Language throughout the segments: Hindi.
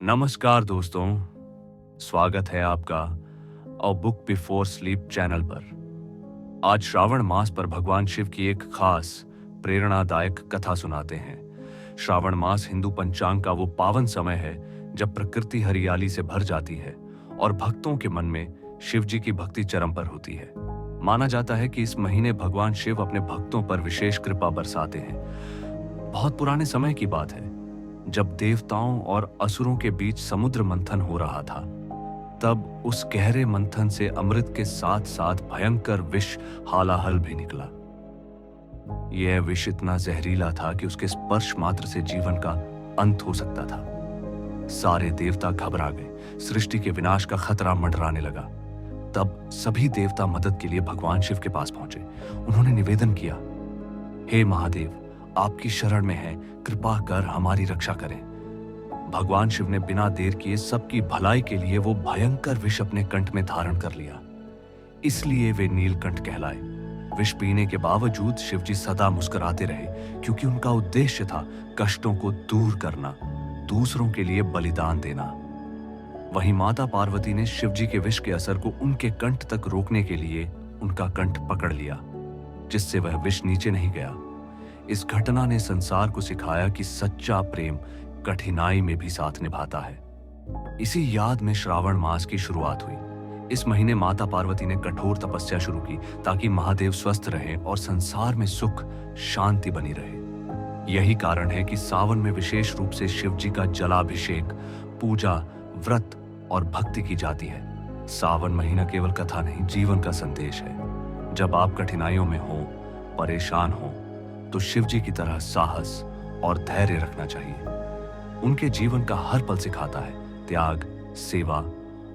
नमस्कार दोस्तों, स्वागत है आपका a book before sleep channel पर। आज श्रावण मास पर भगवान शिव की एक खास प्रेरणादायक कथा सुनाते हैं। श्रावण मास हिंदू पंचांग का वो पावन समय है जब प्रकृति हरियाली से भर जाती है और भक्तों के मन में शिव जी की भक्ति चरम पर होती है। माना जाता है कि इस महीने भगवान शिव अपने भक्तों पर विशेष कृपा बरसाते हैं। बहुत पुराने समय की बात है, जब देवताओं और असुरों के बीच समुद्र मंथन हो रहा था। तब उस गहरे मंथन से अमृत के साथ साथ भयंकर विष हालाहल भी निकला। यह विष इतना जहरीला था कि उसके स्पर्श मात्र से जीवन का अंत हो सकता था। सारे देवता घबरा गए, सृष्टि के विनाश का खतरा मंडराने लगा। तब सभी देवता मदद के लिए भगवान शिव के पास पहुंचे। उन्होंने निवेदन किया, हे महादेव, आपकी शरण में है, कृपा कर हमारी रक्षा करें। भगवान शिव ने बिना देर किए सबकी भलाई के लिए वो भयंकर विष अपने कंठ में धारण कर लिया। इसलिए वे नीलकंठ कहलाए। विष पीने के बावजूद शिवजी सदा मुस्कुराते रहे, क्योंकि उनका उद्देश्य था कष्टों को दूर करना, दूसरों के लिए बलिदान देना। वहीं माता पार्वती ने शिवजी के विष के असर को उनके कंठ तक रोकने के लिए उनका कंठ पकड़ लिया, जिससे वह विष नीचे नहीं गया। इस घटना ने संसार को सिखाया कि सच्चा प्रेम कठिनाई में भी साथ निभाता है। इसी याद में श्रावण मास की शुरुआत हुई। इस महीने माता पार्वती ने कठोर तपस्या शुरू की ताकि महादेव स्वस्थ रहें और संसार में सुख शांति बनी रहे। यही कारण है कि सावन में विशेष रूप से शिव जी का जलाभिषेक, पूजा, व्रत और भक्ति की जाती है। सावन महीना केवल कथा नहीं, जीवन का संदेश है। जब आप कठिनाइयों में हो, परेशान हो, तो शिव जी की तरह साहस और धैर्य रखना चाहिए। उनके जीवन का हर पल सिखाता है त्याग, सेवा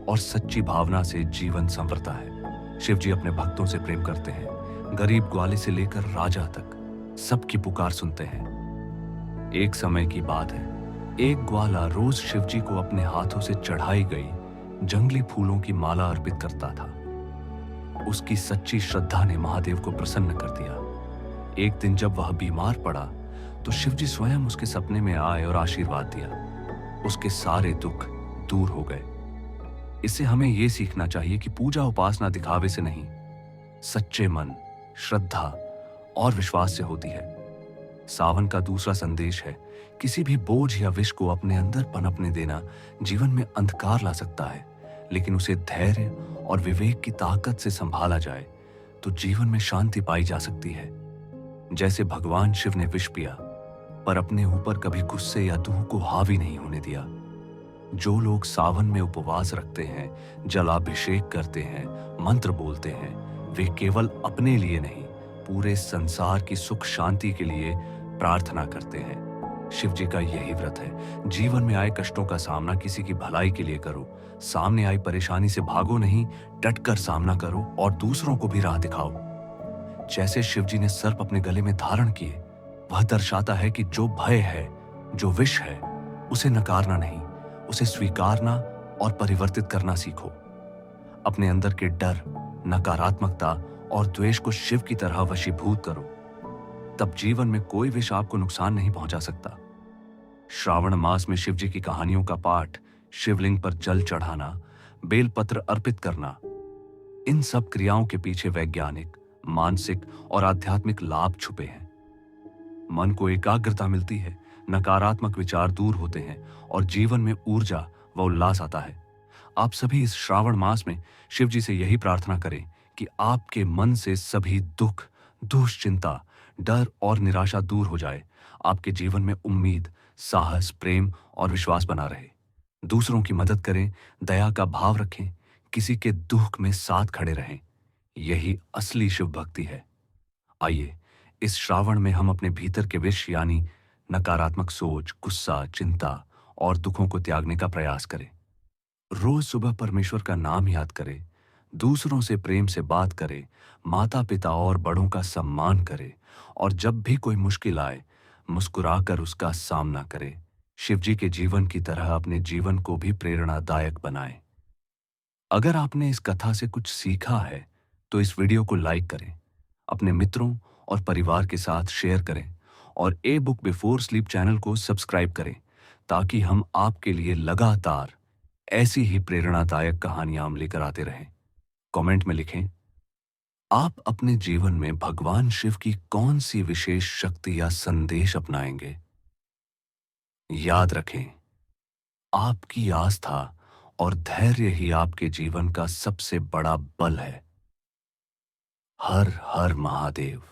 और सच्ची भावना से जीवन संवरता है। शिव जी अपने भक्तों से प्रेम करते हैं। गरीब ग्वाले से लेकर राजा तक सबकी पुकार सुनते हैं। एक समय की बात है, एक ग्वाला रोज शिव जी को अपने हाथों से चढ़ाई गई जंगली फूलों की माला अर्पित करता था। उसकी सच्ची श्रद्धा ने महादेव को प्रसन्न कर दिया। एक दिन जब वह बीमार पड़ा तो शिवजी स्वयं उसके सपने में आए और आशीर्वाद दिया। उसके सारे दुख दूर हो गए। इससे हमें यह सीखना चाहिए कि पूजा उपासना दिखावे से नहीं, सच्चे मन, श्रद्धा और विश्वास से होती है। सावन का दूसरा संदेश है, किसी भी बोझ या विष को अपने अंदर पनपने देना जीवन में अंधकार ला सकता है, लेकिन उसे धैर्य और विवेक की ताकत से संभाला जाए तो जीवन में शांति पाई जा सकती है। जैसे भगवान शिव ने विष पिया, पर अपने ऊपर कभी गुस्से या दुख को हावी नहीं होने दिया। जो लोग सावन में उपवास रखते हैं, जलाभिषेक करते हैं, मंत्र बोलते हैं, वे केवल अपने लिए नहीं, पूरे संसार की सुख शांति के लिए प्रार्थना करते हैं। शिव जी का यही व्रत है। जीवन में आए कष्टों का सामना किसी की भलाई के लिए करो। सामने आई परेशानी से भागो नहीं, डटकर सामना करो और दूसरों को भी राह दिखाओ। जैसे शिवजी ने सर्प अपने गले में धारण किए, वह दर्शाता है कि जो भय है, जो विष है, उसे नकारना नहीं, उसे स्वीकारना और परिवर्तित करना सीखो। अपने अंदर के डर, नकारात्मकता और द्वेष को शिव की तरह वशीभूत करो। तब जीवन में कोई विष आपको नुकसान नहीं पहुंचा सकता। श्रावण मास में शिवजी की कहानियों का पाठ, शिवलिंग पर जल चढ़ाना, बेलपत्र अर्पित करना, इन सब क्रियाओं के पीछे वैज्ञानिक, मानसिक और आध्यात्मिक लाभ छुपे हैं। मन को एकाग्रता मिलती है, नकारात्मक विचार दूर होते हैं और जीवन में ऊर्जा व उल्लास आता है। आप सभी इस श्रावण मास में शिव जी से यही प्रार्थना करें कि आपके मन से सभी दुख, दुश्चिंता, डर और निराशा दूर हो जाए। आपके जीवन में उम्मीद, साहस, प्रेम और विश्वास बना रहे। दूसरों की मदद करें, दया का भाव रखें, किसी के दुख में साथ खड़े रहें। यही असली शिव भक्ति है। आइए इस श्रावण में हम अपने भीतर के विष यानी नकारात्मक सोच, गुस्सा, चिंता और दुखों को त्यागने का प्रयास करें। रोज सुबह परमेश्वर का नाम याद करें, दूसरों से प्रेम से बात करें, माता पिता और बड़ों का सम्मान करें और जब भी कोई मुश्किल आए, मुस्कुराकर उसका सामना करें। शिवजी के जीवन की तरह अपने जीवन को भी प्रेरणादायक बनाएं। अगर आपने इस कथा से कुछ सीखा है तो इस वीडियो को लाइक करें, अपने मित्रों और परिवार के साथ शेयर करें और a book before sleep channel को सब्सक्राइब करें ताकि हम आपके लिए लगातार ऐसी ही प्रेरणादायक कहानियां हम लेकर आते रहें। कमेंट में लिखें, आप अपने जीवन में भगवान शिव की कौन सी विशेष शक्ति या संदेश अपनाएंगे। याद रखें, आपकी आस्था और धैर्य ही आपके जीवन का सबसे बड़ा बल है। हर हर महादेव।